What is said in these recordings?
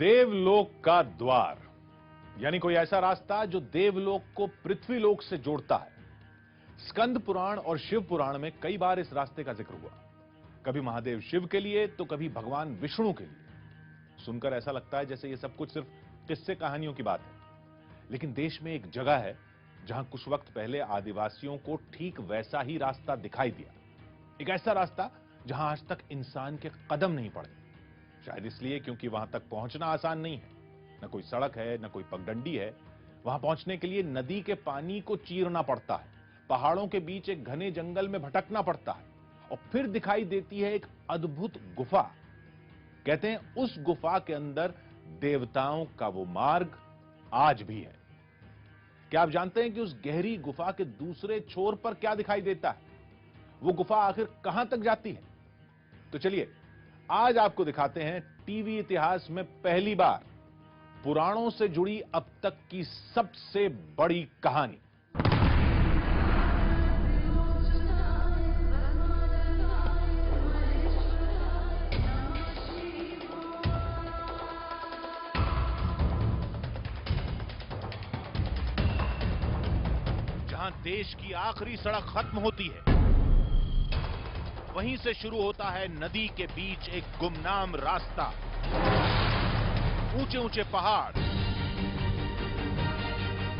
देवलोक का द्वार, यानी कोई ऐसा रास्ता जो देवलोक को पृथ्वीलोक से जोड़ता है। स्कंद पुराण और शिव पुराण में कई बार इस रास्ते का जिक्र हुआ, कभी महादेव शिव के लिए तो कभी भगवान विष्णु के लिए। सुनकर ऐसा लगता है जैसे ये सब कुछ सिर्फ किस्से कहानियों की बात है, लेकिन देश में एक जगह है जहां कुछ वक्त पहले आदिवासियों को ठीक वैसा ही रास्ता दिखाई दिया। एक ऐसा रास्ता जहां आज तक इंसान के कदम नहीं पड़े, शायद इसलिए क्योंकि वहां तक पहुंचना आसान नहीं है। न कोई सड़क है, न कोई पगडंडी है। वहां पहुंचने के लिए नदी के पानी को चीरना पड़ता है, पहाड़ों के बीच एक घने जंगल में भटकना पड़ता है, और फिर दिखाई देती है एक अद्भुत गुफा। कहते हैं उस गुफा के अंदर देवताओं का वो मार्ग आज भी है। क्या आप जानते हैं कि उस गहरी गुफा के दूसरे छोर पर क्या दिखाई देता है? वो गुफा आखिर कहां तक जाती है? तो चलिए आज आपको दिखाते हैं टीवी इतिहास में पहली बार पुराणों से जुड़ी अब तक की सबसे बड़ी कहानी। जहां देश की आखिरी सड़क खत्म होती है, वहीं से शुरू होता है नदी के बीच एक गुमनाम रास्ता। ऊंचे ऊंचे पहाड़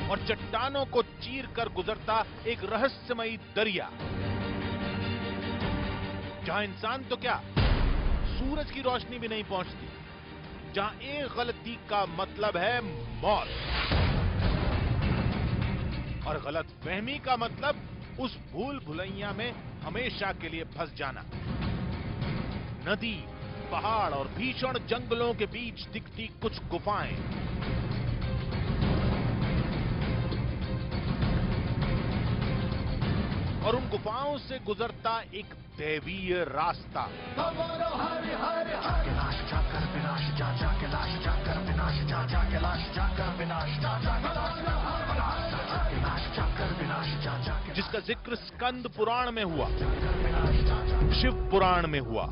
और चट्टानों को चीर कर गुजरता एक रहस्यमयी दरिया, जहां इंसान तो क्या, सूरज की रोशनी भी नहीं पहुंचती, जहां एक गलती का मतलब है मौत, और गलतफहमी का मतलब उस भूल भुलैया में हमेशा के लिए फंस जाना। नदी, पहाड़ और भीषण जंगलों के बीच दिखती कुछ गुफाएं, और उन गुफाओं से गुजरता एक दैवीय रास्ता। जिसका जिक्र स्कंद पुराण में हुआ, शिव पुराण में हुआ,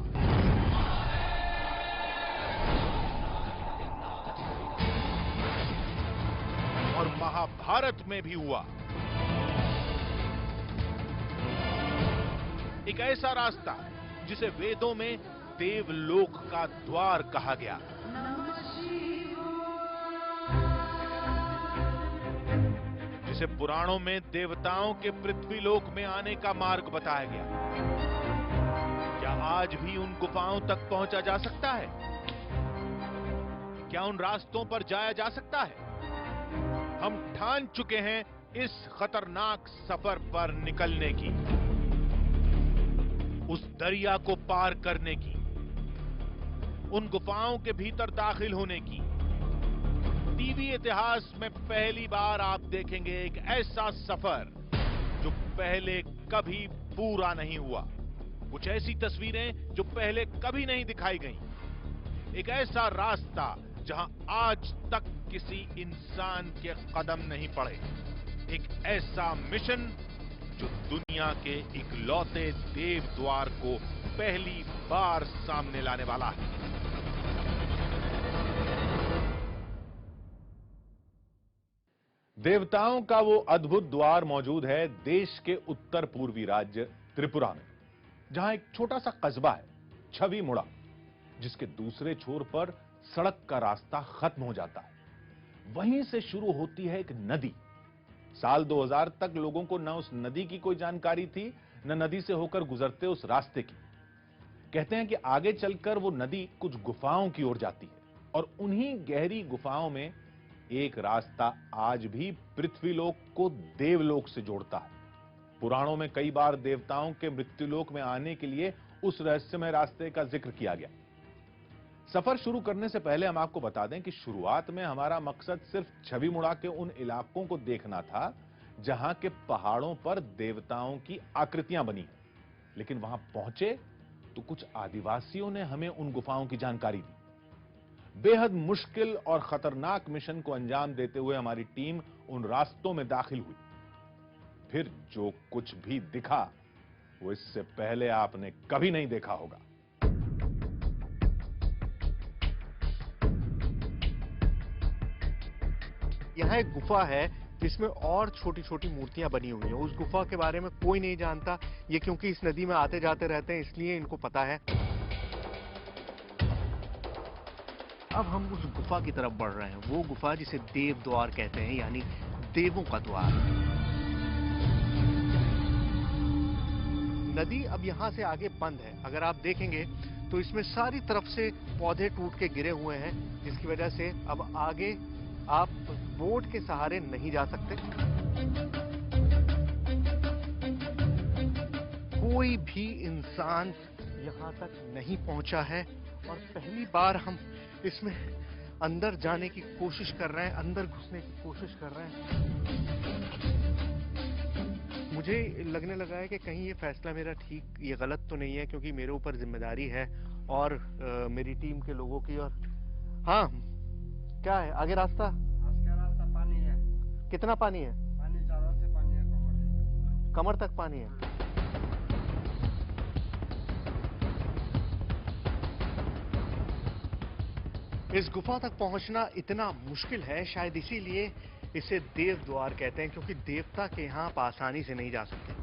और महाभारत में भी हुआ। एक ऐसा रास्ता जिसे वेदों में देवलोक का द्वार कहा गया। जिसे पुराणों में देवताओं के पृथ्वीलोक में आने का मार्ग बताया गया। क्या आज भी उन गुफाओं तक पहुंचा जा सकता है? क्या उन रास्तों पर जाया जा सकता है? हम ठान चुके हैं इस खतरनाक सफर पर निकलने की, उस दरिया को पार करने की, उन गुफाओं के भीतर दाखिल होने की। टीवी इतिहास में पहली बार आप देखेंगे एक ऐसा सफर जो पहले कभी पूरा नहीं हुआ, कुछ ऐसी तस्वीरें जो पहले कभी नहीं दिखाई गईं, एक ऐसा रास्ता जहां आज तक किसी इंसान के कदम नहीं पड़े, एक ऐसा मिशन जो दुनिया के इकलौते देव द्वार को पहली बार सामने लाने वाला है। देवताओं का वो अद्भुत द्वार मौजूद है देश के उत्तर पूर्वी राज्य त्रिपुरा में, जहां एक छोटा सा कस्बा है, छवि मुड़ा, जिसके दूसरे छोर पर सड़क का रास्ता खत्म हो जाता है। वहीं से शुरू होती है एक नदी। साल 2000 तक लोगों को न उस नदी की कोई जानकारी थी, न नदी से होकर गुजरते उस रास्ते की। कहते हैं कि आगे चलकर वो नदी कुछ गुफाओं की ओर जाती है, और उन्हीं गहरी गुफाओं में एक रास्ता आज भी पृथ्वीलोक को देवलोक से जोड़ता है। पुराणों में कई बार देवताओं के मृत्युलोक में आने के लिए उस रहस्यमय रास्ते का जिक्र किया गया। सफर शुरू करने से पहले हम आपको बता दें कि शुरुआत में हमारा मकसद सिर्फ छवि मुड़ा के उन इलाकों को देखना था जहां के पहाड़ों पर देवताओं की आकृतियां बनी हैं। लेकिन वहां पहुंचे तो कुछ आदिवासियों ने हमें उन गुफाओं की जानकारी दी। बेहद मुश्किल और खतरनाक मिशन को अंजाम देते हुए हमारी टीम उन रास्तों में दाखिल हुई। फिर जो कुछ भी दिखा वो इससे पहले आपने कभी नहीं देखा होगा। यहाँ एक गुफा है जिसमें और छोटी छोटी मूर्तियां बनी हुई हैं। उस गुफा के बारे में कोई नहीं जानता। ये क्योंकि इस नदी में आते जाते रहते हैं इसलिए इनको पता है। अब हम उस गुफा की तरफ बढ़ रहे हैं, वो गुफा जिसे देव द्वार कहते हैं, यानी देवों का द्वार। नदी अब यहाँ से आगे बंद है। अगर आप देखेंगे तो इसमें सारी तरफ से पौधे टूट के गिरे हुए हैं, जिसकी वजह से अब आगे आप बोट के सहारे नहीं जा सकते। कोई भी इंसान यहाँ तक नहीं पहुंचा है और पहली बार हम इसमें अंदर जाने की कोशिश कर रहे हैं, अंदर घुसने की कोशिश कर रहे हैं। मुझे लगने लगा है कि कहीं ये फैसला मेरा ठीक, ये गलत तो नहीं है, क्योंकि मेरे ऊपर जिम्मेदारी है और मेरी टीम के लोगों की। और हाँ, क्या है आगे रास्ता? आज का रास्ता पानी है। कितना पानी है? पानी ज्यादा से पानी है, कमर तक पानी है। इस गुफा तक पहुंचना इतना मुश्किल है, शायद इसीलिए इसे देव द्वार कहते हैं, क्योंकि देवता के यहां आप आसानी से नहीं जा सकते।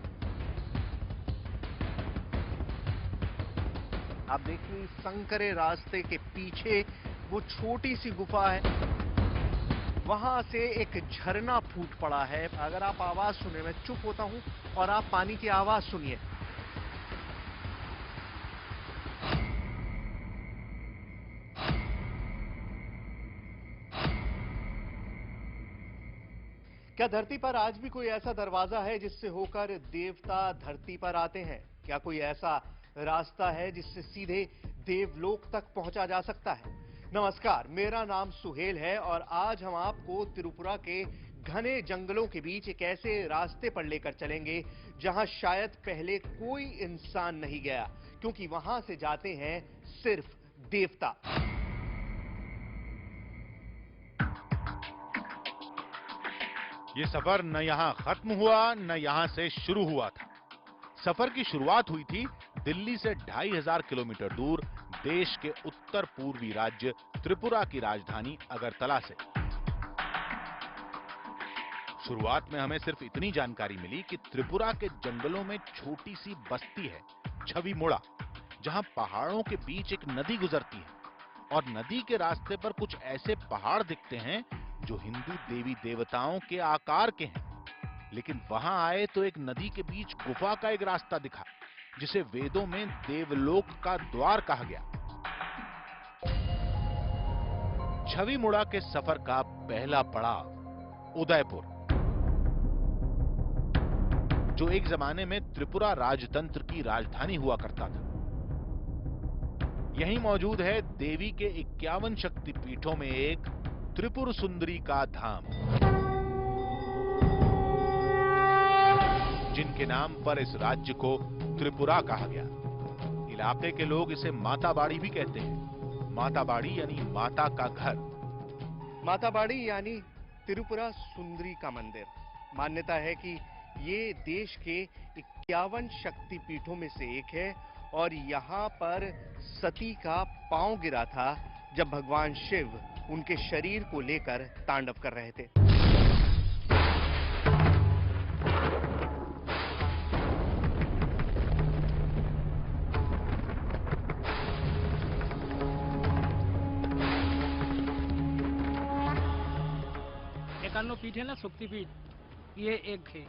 आप देखिए संकरे रास्ते के पीछे वो छोटी सी गुफा है, वहां से एक झरना फूट पड़ा है। अगर आप आवाज सुने, मैं चुप होता हूं और आप पानी की आवाज सुनिए। क्या धरती पर आज भी कोई ऐसा दरवाजा है जिससे होकर देवता धरती पर आते हैं? क्या कोई ऐसा रास्ता है जिससे सीधे देवलोक तक पहुंचा जा सकता है? नमस्कार, मेरा नाम सुहेल है और आज हम आपको त्रिपुरा के घने जंगलों के बीच एक ऐसे रास्ते पर लेकर चलेंगे जहां शायद पहले कोई इंसान नहीं गया, क्योंकि वहां से जाते हैं सिर्फ देवता। ये सफर न यहां खत्म हुआ न यहां से शुरू हुआ था। सफर की शुरुआत हुई थी दिल्ली से 2500 किलोमीटर दूर देश के उत्तर पूर्वी राज्य त्रिपुरा की राजधानी अगरतला से। शुरुआत में हमें सिर्फ इतनी जानकारी मिली कि त्रिपुरा के जंगलों में छोटी सी बस्ती है, छवि मुड़ा, जहां पहाड़ों के बीच एक नदी गुजरती है और नदी के रास्ते पर कुछ ऐसे पहाड़ दिखते हैं जो हिंदू देवी देवताओं के आकार के हैं। लेकिन वहां आए तो एक नदी के बीच गुफा का एक रास्ता दिखा, जिसे वेदों में देवलोक का द्वार कहा गया। छवि मुड़ा के सफर का पहला पड़ाव उदयपुर, जो एक जमाने में त्रिपुरा राजतंत्र की राजधानी हुआ करता था। यहीं मौजूद है देवी के 51 शक्तिपीठों में एक त्रिपुर सुंदरी का धाम, जिनके नाम पर इस राज्य को त्रिपुरा कहा गया। इलाके के लोग इसे माताबाड़ी भी कहते हैं। माताबाड़ी यानी माता का घर। माताबाड़ी यानी त्रिपुरा सुंदरी का मंदिर। मान्यता है कि ये देश के 51 शक्तिपीठों में से एक है और यहाँ पर सती का पांव गिरा था जब भगवान शिव उनके शरीर को लेकर तांडव कर रहे थे। एकान्न पीठ है ना, शक्तिपीठ, ये एक है।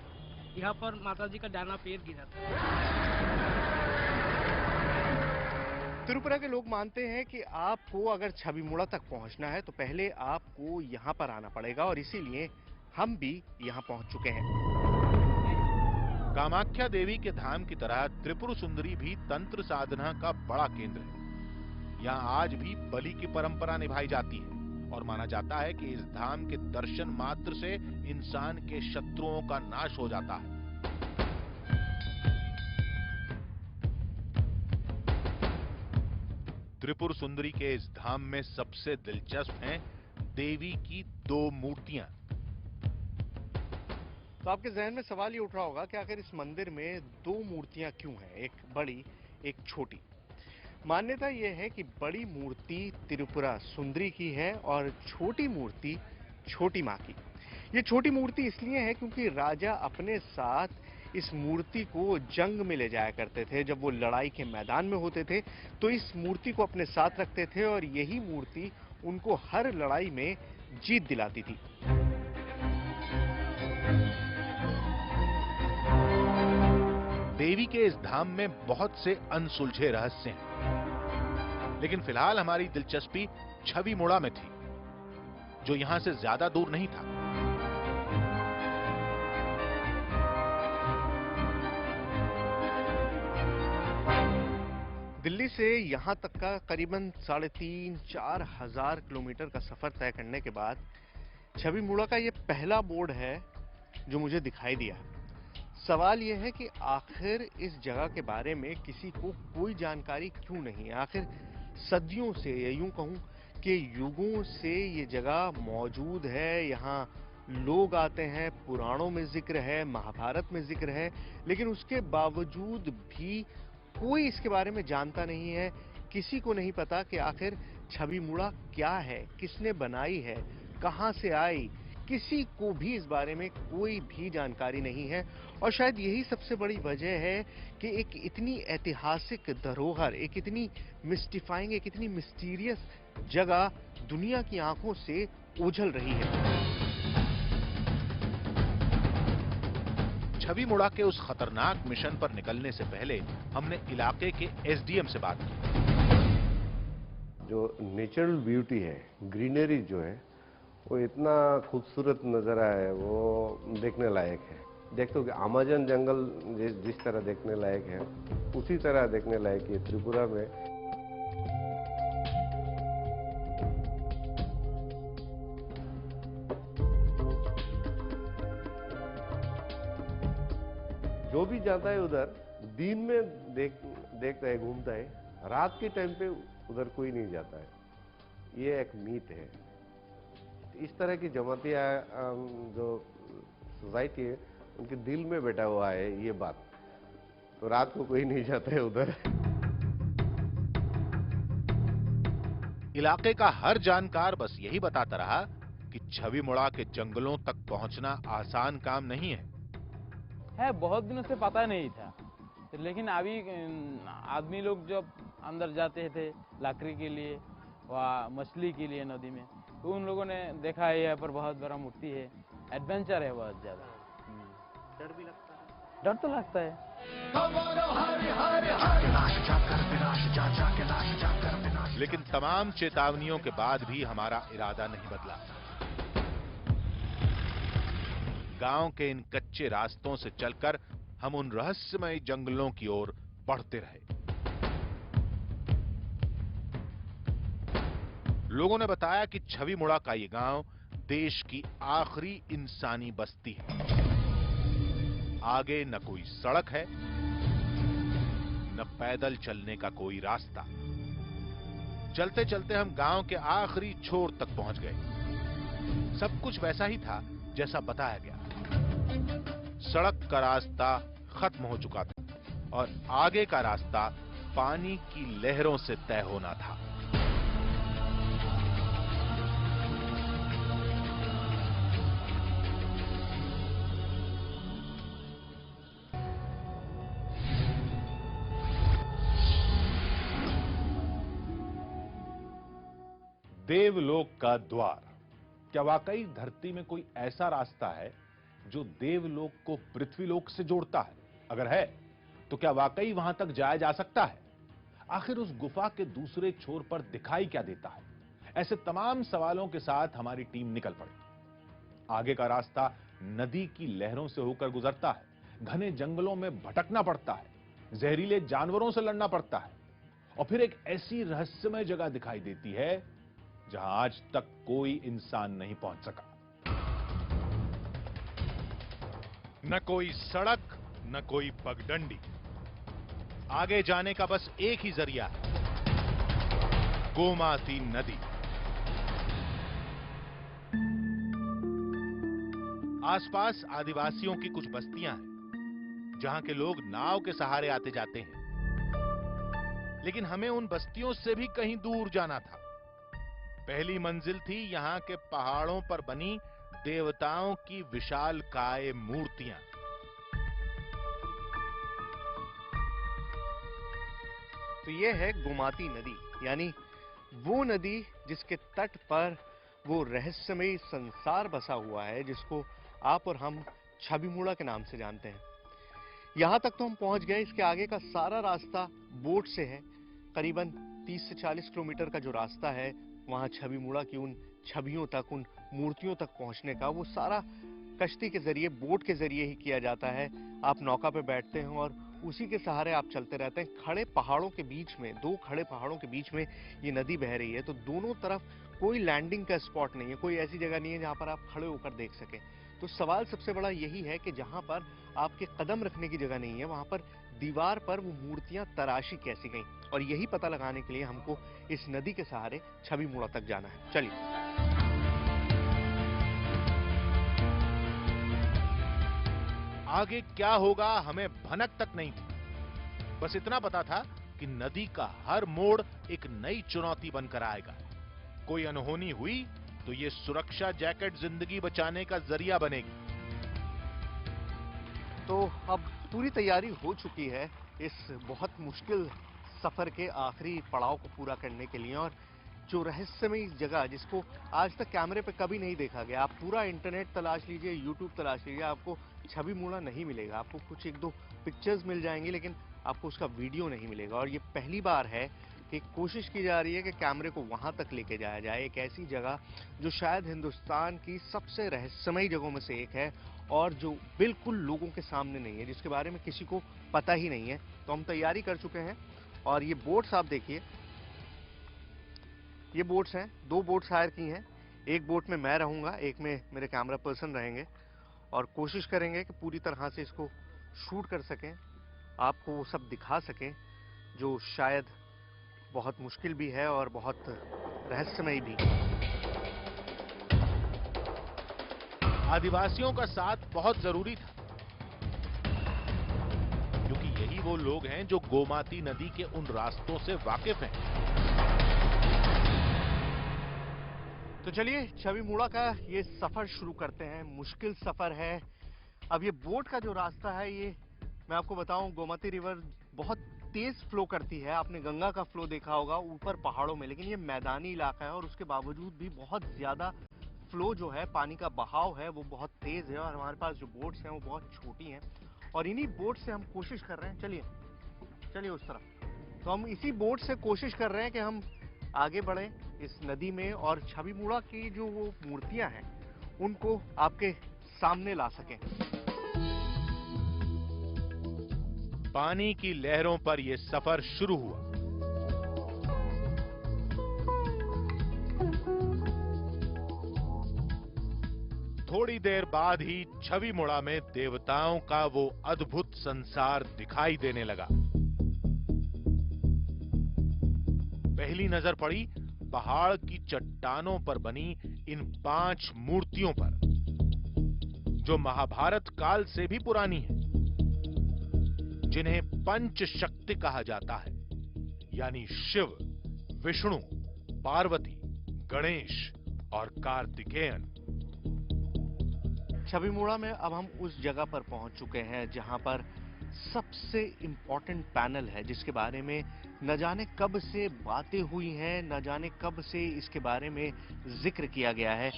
यहाँ पर माता जी का दाना पैर गिरा था। त्रिपुरा के लोग मानते हैं कि आपको अगर छवि मुड़ा तक पहुंचना है तो पहले आपको यहाँ पर आना पड़ेगा और इसीलिए हम भी यहाँ पहुंच चुके हैं। कामाख्या देवी के धाम की तरह त्रिपुर सुंदरी भी तंत्र साधना का बड़ा केंद्र है। यहाँ आज भी बलि की परंपरा निभाई जाती है और माना जाता है कि इस धाम के दर्शन मात्र से इंसान के शत्रुओं का नाश हो जाता है। त्रिपुर सुंदरी के इस धाम में सबसे दिलचस्प हैं देवी की 2 मूर्तियां। तो आपके जहन में सवाल ये उठ रहा होगा कि आखिर इस मंदिर में 2 मूर्तियां क्यों हैं, एक बड़ी एक छोटी। मान्यता यह है कि बड़ी मूर्ति त्रिपुरा सुंदरी की है और छोटी मूर्ति छोटी मां की। ये छोटी मूर्ति इसलिए है क्योंकि राजा अपने साथ इस मूर्ति को जंग में ले जाया करते थे। जब वो लड़ाई के मैदान में होते थे तो इस मूर्ति को अपने साथ रखते थे और यही मूर्ति उनको हर लड़ाई में जीत दिलाती थी। देवी के इस धाम में बहुत से अनसुलझे रहस्य हैं, लेकिन फिलहाल हमारी दिलचस्पी छवि मुड़ा में थी, जो यहां से ज्यादा दूर नहीं था। दिल्ली से यहां तक का करीबन 3,500-4 हजार किलोमीटर का सफर तय करने के बाद छवि मुड़ा का ये पहला बोर्ड है जो मुझे दिखाई दिया। सवाल यह है कि आखिर इस जगह के बारे में किसी को कोई जानकारी क्यों नहीं है। आखिर सदियों से, या यूं कहूं कि युगों से ये जगह मौजूद है। यहाँ लोग आते हैं, पुराणों में जिक्र है, महाभारत में जिक्र है, लेकिन उसके बावजूद भी कोई इसके बारे में जानता नहीं है। किसी को नहीं पता कि आखिर छवि मुड़ा क्या है, किसने बनाई है, कहां से आई। किसी को भी इस बारे में कोई भी जानकारी नहीं है। और शायद यही सबसे बड़ी वजह है कि एक इतनी ऐतिहासिक धरोहर, एक इतनी मिस्टिफाइंग, एक इतनी मिस्टीरियस जगह दुनिया की आंखों से ओझल रही है। छवि मुड़ा के उस खतरनाक मिशन पर निकलने से पहले हमने इलाके के एसडीएम से बात की। जो नेचुरल ब्यूटी है, ग्रीनरी जो है, वो इतना खूबसूरत नज़ारा है, वो देखने लायक है। देखते हो कि अमेज़न जंगल जिस तरह देखने लायक है, उसी तरह देखने लायक ये त्रिपुरा में। जो भी जाता है उधर दिन में देखता है, घूमता है, रात के टाइम पे उधर कोई नहीं जाता है। ये एक मीथ है। इस तरह की जमातियाँ जो सोसाइटी है, उनके दिल में बैठा हुआ है ये बात, तो रात को कोई नहीं जाता है उधर। इलाके का हर जानकार बस यही बताता रहा कि छवि मुड़ा के जंगलों तक पहुंचना आसान काम नहीं है। बहुत दिनों से पता नहीं था, लेकिन अभी आदमी लोग जब अंदर जाते थे लकड़ी के लिए व मछली के लिए नदी में, तो उन लोगों ने देखा है यहाँ पर बहुत बड़ा मूर्ति है, एडवेंचर है बहुत ज्यादा। डर भी लगता है? डर तो लगता है। लेकिन तमाम चेतावनियों के बाद भी हमारा इरादा नहीं बदला। गांव के इन कच्चे रास्तों से चलकर हम उन रहस्यमय जंगलों की ओर बढ़ते रहे। लोगों ने बताया कि छवि मुड़ा का ये गांव देश की आखिरी इंसानी बस्ती है। आगे न कोई सड़क है, न पैदल चलने का कोई रास्ता। चलते चलते हम गांव के आखिरी छोर तक पहुंच गए। सब कुछ वैसा ही था जैसा बताया गया। सड़क का रास्ता खत्म हो चुका था और आगे का रास्ता पानी की लहरों से तय होना था। देवलोक का द्वार। क्या वाकई धरती में कोई ऐसा रास्ता है जो देवलोक को पृथ्वीलोक से जोड़ता है? अगर है तो क्या वाकई वहां तक जाया जा सकता है? आखिर उस गुफा के दूसरे छोर पर दिखाई क्या देता है? ऐसे तमाम सवालों के साथ हमारी टीम निकल पड़ी। आगे का रास्ता नदी की लहरों से होकर गुजरता है, घने जंगलों में भटकना पड़ता है, जहरीले जानवरों से लड़ना पड़ता है और फिर एक ऐसी रहस्यमय जगह दिखाई देती है जहां आज तक कोई इंसान नहीं पहुंच सका। न कोई सड़क, न कोई पगडंडी। आगे जाने का बस एक ही जरिया है, गोमाती नदी। आसपास आदिवासियों की कुछ बस्तियां हैं जहां के लोग नाव के सहारे आते जाते हैं, लेकिन हमें उन बस्तियों से भी कहीं दूर जाना था। पहली मंजिल थी यहां के पहाड़ों पर बनी देवताओं की विशालकाय मूर्तियां। तो ये है गोमती नदी, यानी वो नदी जिसके तट पर वो रहस्यमयी संसार बसा हुआ है जिसको आप और हम छविमुड़ा के नाम से जानते हैं। यहां तक तो हम पहुंच गए। इसके आगे का सारा रास्ता बोट से है। करीबन 30 से 40 किलोमीटर का जो रास्ता है वहां छविमुड़ा की उन छवियों तक, उन मूर्तियों तक पहुंचने का, वो सारा कश्ती के जरिए, बोट के जरिए ही किया जाता है। आप नौका पे बैठते हैं और उसी के सहारे आप चलते रहते हैं। खड़े पहाड़ों के बीच में, दो खड़े पहाड़ों के बीच में ये नदी बह रही है, तो दोनों तरफ कोई लैंडिंग का स्पॉट नहीं है, कोई ऐसी जगह नहीं है जहां पर आप खड़े होकर देख सकें। तो सवाल सबसे बड़ा यही है कि जहां पर आपके कदम रखने की जगह नहीं है, वहां पर दीवार पर वो मूर्तियां तराशी कैसी गई, और यही पता लगाने के लिए हमको इस नदी के सहारे छविमुड़ा तक जाना है। चलिए। आगे क्या होगा हमें भनक तक नहीं थी। बस इतना पता था कि नदी का हर मोड़ एक नई चुनौती बनकर आएगा। कोई अनहोनी हुई तो ये सुरक्षा जैकेट जिंदगी बचाने का जरिया बनेगी। तो अब पूरी तैयारी हो चुकी है इस बहुत मुश्किल सफर के आखिरी पड़ाव को पूरा करने के लिए, और जो रहस्यमयी जगह जिसको आज तक कैमरे पे कभी नहीं देखा गया। आप पूरा इंटरनेट तलाश लीजिए, यूट्यूब तलाश लीजिए, आपको छविमुड़ा नहीं मिलेगा। आपको कुछ एक दो पिक्चर्स मिल जाएंगी, लेकिन आपको उसका वीडियो नहीं मिलेगा। और ये पहली बार है कि कोशिश की जा रही है कि कैमरे को वहां तक लेके जाया जाए, एक ऐसी जगह जो शायद हिंदुस्तान की सबसे रहस्यमयी जगहों में से एक है, और जो बिल्कुल लोगों के सामने नहीं है, जिसके बारे में किसी को पता ही नहीं है। तो हम तैयारी कर चुके हैं, और ये बोट्स आप देखिए, ये बोट्स हैं, दो बोट्स हायर की हैं। एक बोट में मैं रहूंगा, एक में मेरे कैमरा पर्सन रहेंगे, और कोशिश करेंगे कि पूरी तरह से इसको शूट कर सकें, आपको वो सब दिखा सकें जो शायद बहुत मुश्किल भी है और बहुत रहस्यमयी भी। आदिवासियों का साथ बहुत जरूरी था, क्योंकि यही वो लोग हैं जो गोमती नदी के उन रास्तों से वाकिफ हैं। तो चलिए छविमुड़ा का ये सफर शुरू करते हैं। मुश्किल सफर है। अब ये बोट का जो रास्ता है, ये मैं आपको बताऊं, गोमती रिवर बहुत तेज फ्लो करती है। आपने गंगा का फ्लो देखा होगा ऊपर पहाड़ों में, लेकिन ये मैदानी इलाका है और उसके बावजूद भी बहुत ज्यादा फ्लो जो है, पानी का बहाव है, वो बहुत तेज है। और हमारे पास जो बोट्स हैं वो बहुत छोटी हैं, और इन्हीं बोट से हम कोशिश कर रहे हैं, चलिए चलिए उस तरफ। तो हम इसी बोट से कोशिश कर रहे हैं कि हम आगे बढ़े इस नदी में, और छविमुड़ा की जो वो मूर्तियां हैं उनको आपके सामने ला सकें। पानी की लहरों पर यह सफर शुरू हुआ। थोड़ी देर बाद ही छविमुड़ा में देवताओं का वो अद्भुत संसार दिखाई देने लगा। पहली नजर पड़ी पहाड़ की चट्टानों पर बनी इन 5 मूर्तियों पर, जो महाभारत काल से भी पुरानी है, जिन्हें पंच शक्ति कहा जाता है, यानी शिव, विष्णु, पार्वती, गणेश और कार्तिकेयन। छविमुड़ा में अब हम उस जगह पर पहुंच चुके हैं जहां पर सबसे इंपॉर्टेंट पैनल है, जिसके बारे में न जाने कब से बातें हुई हैं, न जाने कब से इसके बारे में जिक्र किया गया है।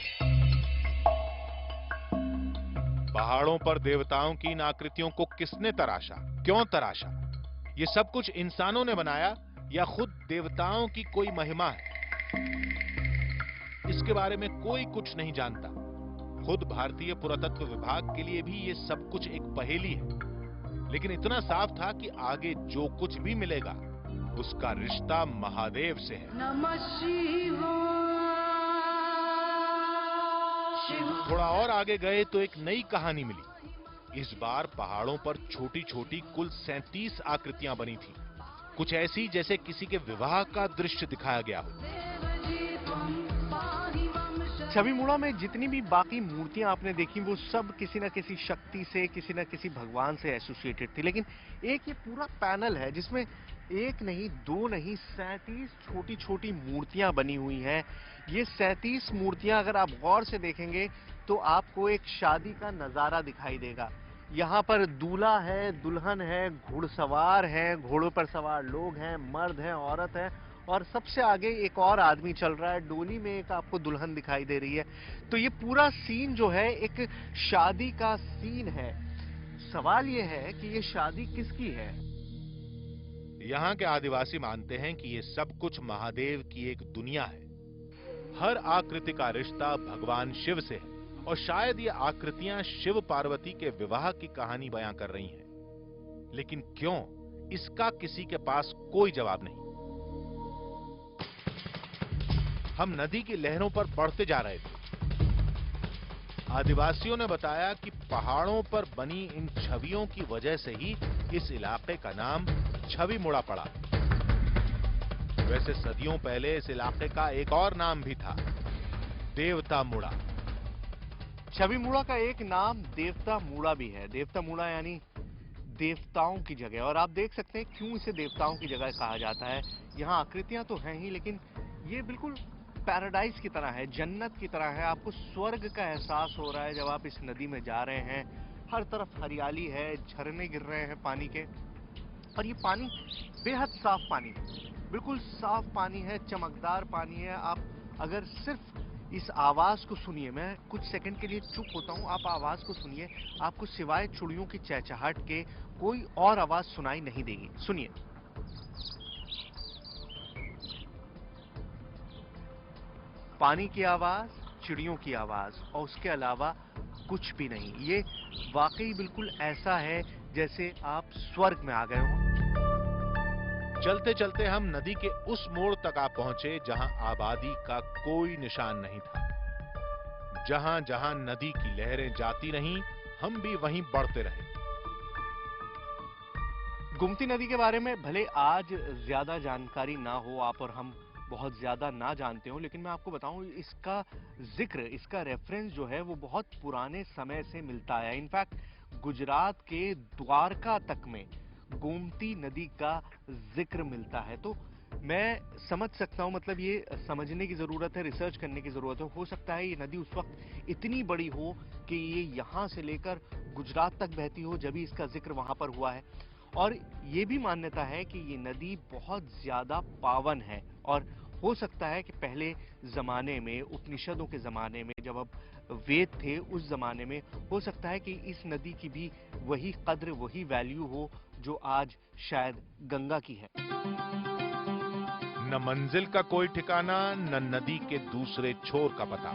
पहाड़ों पर देवताओं की इन आकृतियों को किसने तराशा, क्यों तराशा? ये सब कुछ इंसानों ने बनाया या खुद देवताओं की कोई महिमा है? इसके बारे में कोई कुछ नहीं जानता। खुद भारतीय पुरातत्व विभाग के लिए भी ये सब कुछ एक पहेली है। लेकिन इतना साफ था कि आगे जो कुछ भी मिलेगा उसका रिश्ता महादेव से है। थोड़ा और आगे गए तो एक नई कहानी मिली। इस बार पहाड़ों पर छोटी छोटी कुल 37 आकृतियां बनी थी, कुछ ऐसी जैसे किसी के विवाह का दृश्य दिखाया गया हो। छविमुड़ा में जितनी भी बाकी मूर्तियां आपने देखी, वो सब किसी न किसी शक्ति से, किसी न किसी भगवान से एसोसिएटेड थी। लेकिन एक ये पूरा पैनल है जिसमें एक नहीं, दो नहीं, 37 छोटी छोटी मूर्तियां बनी हुई हैं। ये 37 मूर्तियां अगर आप गौर से देखेंगे तो आपको एक शादी का नजारा दिखाई देगा। यहाँ पर दूल्हा है, दुल्हन है, घुड़सवार है, घोड़ों पर सवार लोग हैं, मर्द हैं, औरत है, और सबसे आगे एक और आदमी चल रहा है। डोली में एक आपको दुल्हन दिखाई दे रही है। तो ये पूरा सीन जो है एक शादी का सीन है। सवाल ये है कि ये शादी किसकी है? यहाँ के आदिवासी मानते हैं कि ये सब कुछ महादेव की एक दुनिया है। हर आकृति का रिश्ता भगवान शिव से है और शायद ये आकृतियां शिव पार्वती के विवाह की कहानी बयां कर रही हैं। लेकिन क्यों, इसका किसी के पास कोई जवाब नहीं। हम नदी की लहरों पर बढ़ते जा रहे थे। आदिवासियों ने बताया कि पहाड़ों पर बनी इन छवियों की वजह से ही इस इलाके का नाम छवि मुड़ा पड़ा। वैसे सदियों पहले इस इलाके का एक और नाम भी था, देवता मुड़ा। छवि मुड़ा का एक नाम देवता मुड़ा भी है। देवता मुड़ा यानी देवताओं की जगह। और आप देख सकते हैं क्यों इसे देवताओं की जगह कहा जाता है। यहाँ आकृतियां तो हैं ही, लेकिन ये बिल्कुल पैराडाइज की तरह है, जन्नत की तरह है। आपको स्वर्ग का एहसास हो रहा है जब आप इस नदी में जा रहे हैं। हर तरफ हरियाली है, झरने गिर रहे हैं पानी के, और ये पानी बेहद साफ पानी है, बिल्कुल साफ पानी है, चमकदार पानी है। आप अगर सिर्फ इस आवाज को सुनिए, मैं कुछ सेकंड के लिए चुप होता हूं, आप आवाज को सुनिए, आपको सिवाय चिड़ियों की चहचहाट के कोई और आवाज सुनाई नहीं देगी। सुनिए। पानी की आवाज, चिड़ियों की आवाज, और उसके अलावा कुछ भी नहीं। ये वाकई बिल्कुल ऐसा है जैसे आप स्वर्ग में आ गए हो। चलते चलते हम नदी के उस मोड़ तक आ पहुंचे जहां आबादी का कोई निशान नहीं था। जहां जहां नदी की लहरें जाती रहीं, हम भी वहीं बढ़ते रहे। गोमती नदी के बारे में भले आज ज्यादा जानकारी ना हो, आप और हम बहुत ज्यादा ना जानते हो, लेकिन मैं आपको बताऊं, इसका जिक्र, इसका रेफरेंस जो है वो बहुत पुराने समय से मिलता है। इनफैक्ट गुजरात के द्वारका तक में गोमती नदी का जिक्र मिलता है। तो मैं समझ सकता हूं, मतलब ये समझने की जरूरत है, रिसर्च करने की जरूरत है। हो सकता है ये नदी उस वक्त इतनी बड़ी हो कि ये यहां से लेकर गुजरात तक बहती हो, जब भी इसका जिक्र वहां पर हुआ है। और ये भी मान्यता है कि ये नदी बहुत ज्यादा पावन है, और हो सकता है कि पहले जमाने में, उपनिषदों के जमाने में, जब अब वेद थे, उस जमाने में हो सकता है कि इस नदी की भी वही कद्र, वही वैल्यू हो जो आज शायद गंगा की है। न मंजिल का कोई ठिकाना, न नदी के दूसरे छोर का पता।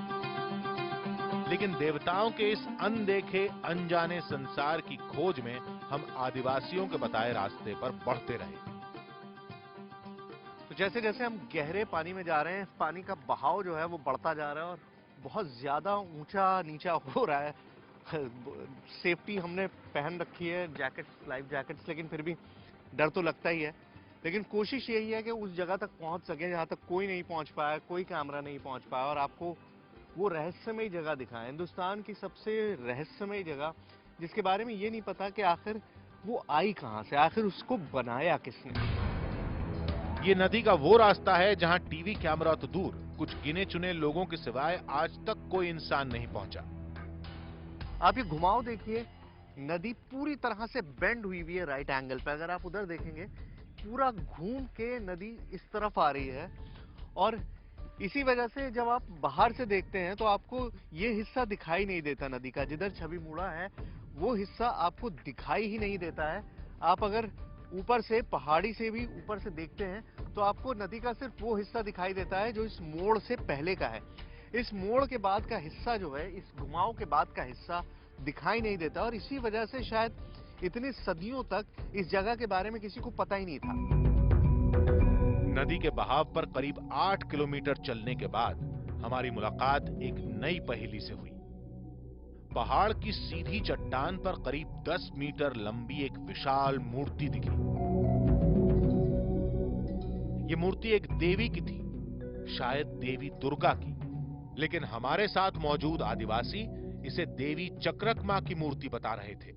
लेकिन देवताओं के इस अनदेखे अनजाने संसार की खोज में हम आदिवासियों के बताए रास्ते पर बढ़ते रहे। तो जैसे जैसे हम गहरे पानी में जा रहे हैं, पानी का बहाव जो है वो बढ़ता जा रहा है और बहुत ज्यादा ऊंचा नीचा हो रहा है। सेफ्टी हमने पहन रखी है, जैकेट्स, लाइफ जैकेट्स, लेकिन फिर भी डर तो लगता ही है। लेकिन कोशिश यही है कि उस जगह तक पहुंच सके जहां तक कोई नहीं पहुंच पाया, कोई कैमरा नहीं पहुंच पाया, और आपको वो रहस्यमयी जगह दिखाएं। हिंदुस्तान की सबसे रहस्यमयी जगह, जिसके बारे में ये नहीं पता कि आखिर वो आई कहां से, आखिर उसको बनाया किसने। ये नदी का वो रास्ता है जहां टीवी कैमरा तो दूर, कुछ गिने चुने लोगों के सिवाय आज तक कोई इंसान नहीं पहुंचा। आप ये घुमाव देखिए, नदी पूरी तरह से बेंड हुई हुई है राइट एंगल पे। अगर आप उधर देखेंगे, पूरा घूम के नदी इस तरफ आ रही है, और इसी वजह से जब आप बाहर से देखते हैं तो आपको ये हिस्सा दिखाई नहीं देता नदी का। जिधर छवि मुड़ा है वो हिस्सा आपको दिखाई ही नहीं देता है। आप अगर ऊपर से, पहाड़ी से भी ऊपर से देखते हैं तो आपको नदी का सिर्फ वो हिस्सा दिखाई देता है जो इस मोड़ से पहले का है। इस मोड़ के बाद का हिस्सा जो है, इस घुमाव के बाद का हिस्सा दिखाई नहीं देता, और इसी वजह से शायद इतनी सदियों तक इस जगह के बारे में किसी को पता ही नहीं था। नदी के बहाव पर करीब 8 किलोमीटर चलने के बाद हमारी मुलाकात एक नई पहेली से हुई। पहाड़ की सीधी चट्टान पर करीब 10 मीटर लंबी एक विशाल मूर्ति दिखी। ये मूर्ति एक देवी की थी, शायद देवी दुर्गा की, लेकिन हमारे साथ मौजूद आदिवासी इसे देवी चक्रकमा की मूर्ति बता रहे थे।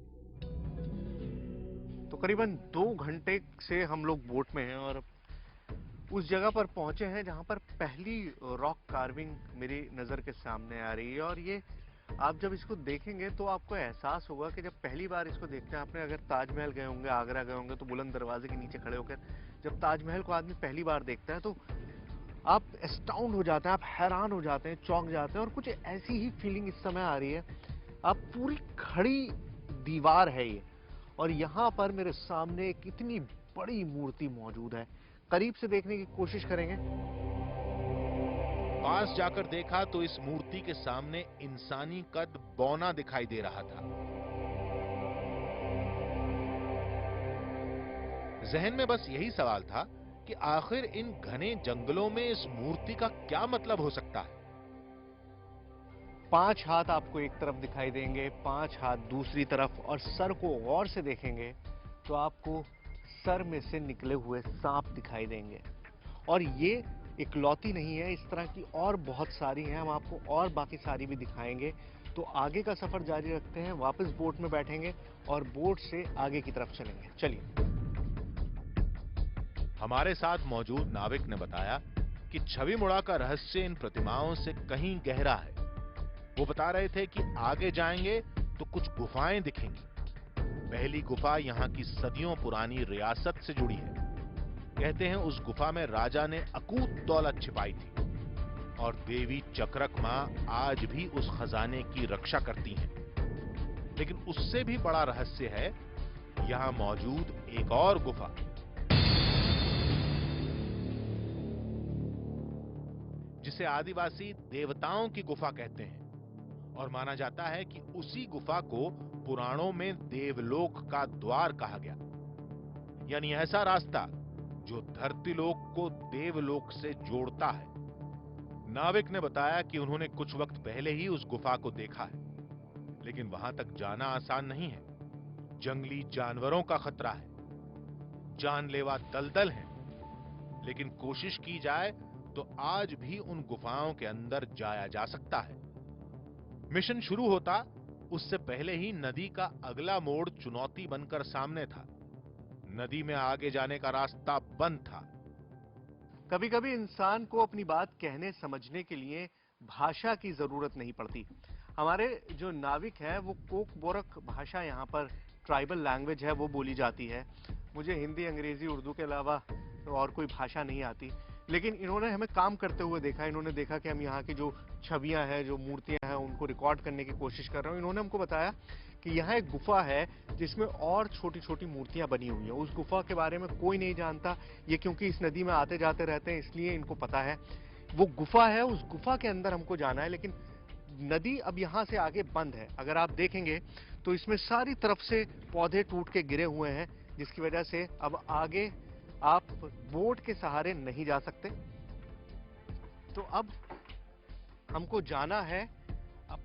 तो करीबन 2 घंटे से हम लोग बोट में हैं और उस जगह पर पहुंचे हैं जहां पर पहली रॉक कार्विंग मेरी नजर के सामने आ रही है। और ये आप जब इसको देखेंगे तो आपको एहसास होगा कि जब पहली बार इसको देखते हैं, आपने अगर ताजमहल गए होंगे, आगरा गए होंगे, तो बुलंद दरवाजे के नीचे खड़े होकर जब ताजमहल को आदमी पहली बार देखता है तो आप एस्टाउंड हो जाते हैं, आप हैरान हो जाते हैं, चौंक जाते हैं। और कुछ ऐसी ही फीलिंग इस समय आ रही है। आप पूरी खड़ी दीवार है ये, और यहाँ पर मेरे सामने एक इतनी बड़ी मूर्ति मौजूद है। करीब से देखने की कोशिश करेंगे। पास जाकर देखा तो इस मूर्ति के सामने इंसानी कद बौना दिखाई दे रहा था। जहन में बस यही सवाल था कि आखिर इन घने जंगलों में इस मूर्ति का क्या मतलब हो सकता है। 5 हाथ आपको एक तरफ दिखाई देंगे, 5 हाथ दूसरी तरफ, और सर को गौर से देखेंगे तो आपको सर में से निकले हुए सांप दिखाई देंगे। और ये इकलौती नहीं है, इस तरह की और बहुत सारी हैं। हम आपको और बाकी सारी भी दिखाएंगे। तो आगे का सफर जारी रखते हैं, वापस बोट में बैठेंगे और बोट से आगे की तरफ चलेंगे। चलिए। हमारे साथ मौजूद नाविक ने बताया कि छवि मुड़ा का रहस्य इन प्रतिमाओं से कहीं गहरा है। वो बता रहे थे कि आगे जाएंगे तो कुछ गुफाएं दिखेंगी। पहली गुफा यहाँ की सदियों पुरानी रियासत से जुड़ी है। कहते हैं उस गुफा में राजा ने अकूत दौलत छिपाई थी और देवी चक्रक मां आज भी उस खजाने की रक्षा करती हैं। लेकिन उससे भी बड़ा रहस्य है यहाँ मौजूद एक और गुफा, जिसे आदिवासी देवताओं की गुफा कहते हैं। और माना जाता है कि उसी गुफा को पुराणों में देवलोक का द्वार कहा गया, यानी ऐसा रास्ता जो धरतीलोक को देवलोक से जोड़ता है। नाविक ने बताया कि उन्होंने कुछ वक्त पहले ही उस गुफा को देखा है, लेकिन वहां तक जाना आसान नहीं है। जंगली जानवरों का खतरा है, जानलेवा दलदल है, लेकिन कोशिश की जाए तो आज भी उन गुफाओं के अंदर जाया जा सकता है। मिशन शुरू होता उससे पहले ही नदी का अगला मोड़ चुनौती बनकर सामने था। नदी में आगे जाने का रास्ता बंद था। कभी कभी इंसान को अपनी बात कहने समझने के लिए भाषा की जरूरत नहीं पड़ती। हमारे जो नाविक है वो कोकबोरक भाषा, यहाँ पर ट्राइबल लैंग्वेज है, वो बोली जाती है। मुझे हिंदी, अंग्रेजी, उर्दू के अलावा और कोई भाषा नहीं आती। लेकिन इन्होंने हमें काम करते हुए देखा। इन्होंने देखा कि हम यहाँ की जो छवियां हैं, जो मूर्तियां हैं, उनको रिकॉर्ड करने की कोशिश कर रहे हैं। इन्होंने हमको बताया कि यहाँ एक गुफा है जिसमें और छोटी छोटी मूर्तियां बनी हुई हैं। उस गुफा के बारे में कोई नहीं जानता। ये क्योंकि इस नदी में आते जाते रहते हैं, इसलिए इनको पता है। वो गुफा है, उस गुफा के अंदर हमको जाना है। लेकिन नदी अब यहाँ से आगे बंद है। अगर आप देखेंगे तो इसमें सारी तरफ से पौधे टूट के गिरे हुए हैं, जिसकी वजह से अब आगे आप बोट के सहारे नहीं जा सकते। तो अब हमको जाना है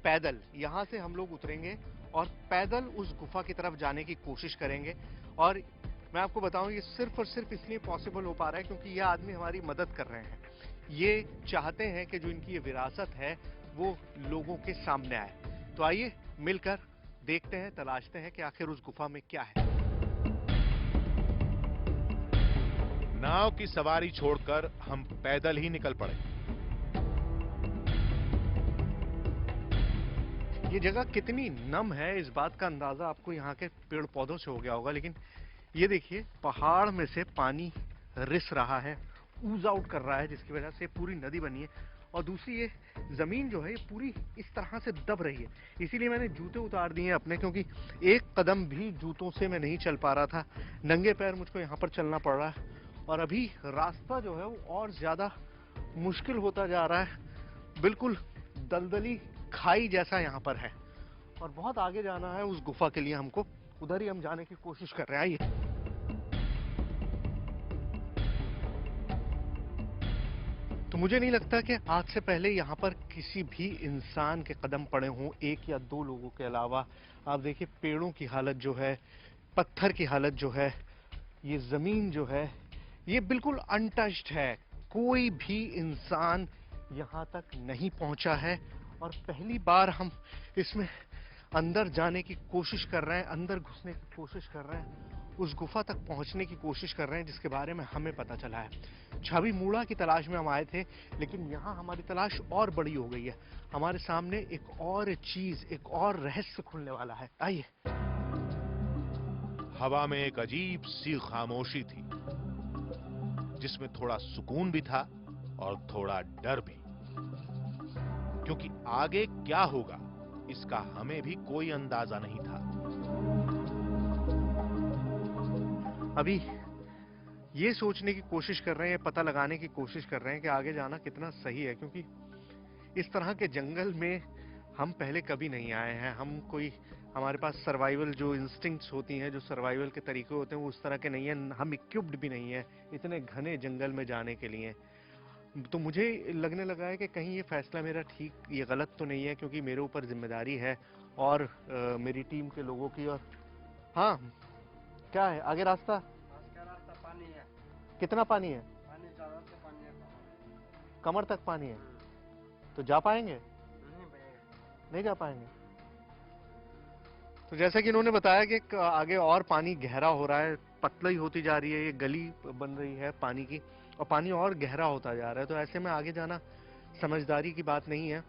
पैदल। यहाँ से हम लोग उतरेंगे और पैदल उस गुफा की तरफ जाने की कोशिश करेंगे। और मैं आपको बताऊं, ये सिर्फ और सिर्फ इसलिए पॉसिबल हो पा रहा है क्योंकि ये आदमी हमारी मदद कर रहे हैं। ये चाहते हैं कि जो इनकी ये विरासत है वो लोगों के सामने आए। तो आइए मिलकर देखते हैं, तलाशते हैं कि आखिर उस गुफा में क्या है। नाव की सवारी छोड़कर हम पैदल ही निकल पड़े। ये जगह कितनी नम है, इस बात का अंदाजा आपको यहाँ के पेड़ पौधों से हो गया होगा। लेकिन ये देखिए, पहाड़ में से पानी रिस रहा है, ऊज आउट कर रहा है, जिसकी वजह से पूरी नदी बनी है। और दूसरी, ये जमीन जो है ये पूरी इस तरह से दब रही है। इसीलिए मैंने जूते उतार दिए अपने, क्योंकि एक कदम भी जूतों से मैं नहीं चल पा रहा था। नंगे पैर मुझको यहाँ पर चलना पड़ रहा है। और अभी रास्ता जो है वो और ज्यादा मुश्किल होता जा रहा है। बिल्कुल दलदली खाई जैसा यहाँ पर है और बहुत आगे जाना है उस गुफा के लिए हमको। उधर ही हम जाने की कोशिश कर रहे हैं। आइए। तो मुझे नहीं लगता कि आज से पहले यहाँ पर किसी भी इंसान के कदम पड़े हों, एक या दो लोगों के अलावा। आप देखिए, पेड़ों की हालत जो है, पत्थर की हालत जो है, ये जमीन जो है, ये बिल्कुल अनटच्ड है। कोई भी इंसान यहाँ तक नहीं पहुंचा है। और पहली बार हम इसमें अंदर जाने की कोशिश कर रहे हैं, अंदर घुसने की कोशिश कर रहे हैं। उस गुफा तक पहुंचने की कोशिश कर रहे हैं जिसके बारे में हमें पता चला है। छवि मूड़ा की तलाश में हम आए थे, लेकिन यहाँ हमारी तलाश और बड़ी हो गई है। हमारे सामने एक और चीज, एक और रहस्य खुलने वाला है। आइए। हवा में एक अजीब सी खामोशी थी, जिसमें थोड़ा सुकून भी था और थोड़ा डर भी, क्योंकि आगे क्या होगा इसका हमें भी कोई अंदाजा नहीं था। अभी ये सोचने की कोशिश कर रहे हैं, पता लगाने की कोशिश कर रहे हैं कि आगे जाना कितना सही है, क्योंकि इस तरह के जंगल में हम पहले कभी नहीं आए हैं। हमारे पास सर्वाइवल जो इंस्टिंक्ट्स होती हैं, जो सर्वाइवल के तरीके होते हैं, वो उस तरह के नहीं हैं। हम इक्विप्ड भी नहीं है इतने घने जंगल में जाने के लिए। तो मुझे लगने लगा है कि कहीं ये फैसला मेरा ठीक, ये गलत तो नहीं है, क्योंकि मेरे ऊपर जिम्मेदारी है और मेरी टीम के लोगों की। और हाँ, क्या है आगे रास्ता? रास्ता पानी है। कितना पानी है? पानी ज्यादा से पानी है। कमर तक पानी है। तो जा पाएंगे? नहीं जा पाएंगे। तो जैसा कि इन्होंने बताया कि आगे और पानी गहरा हो रहा है, पतली होती जा रही है, ये गली बन रही है पानी की, और पानी और गहरा होता जा रहा है। तो ऐसे में आगे जाना समझदारी की बात नहीं है।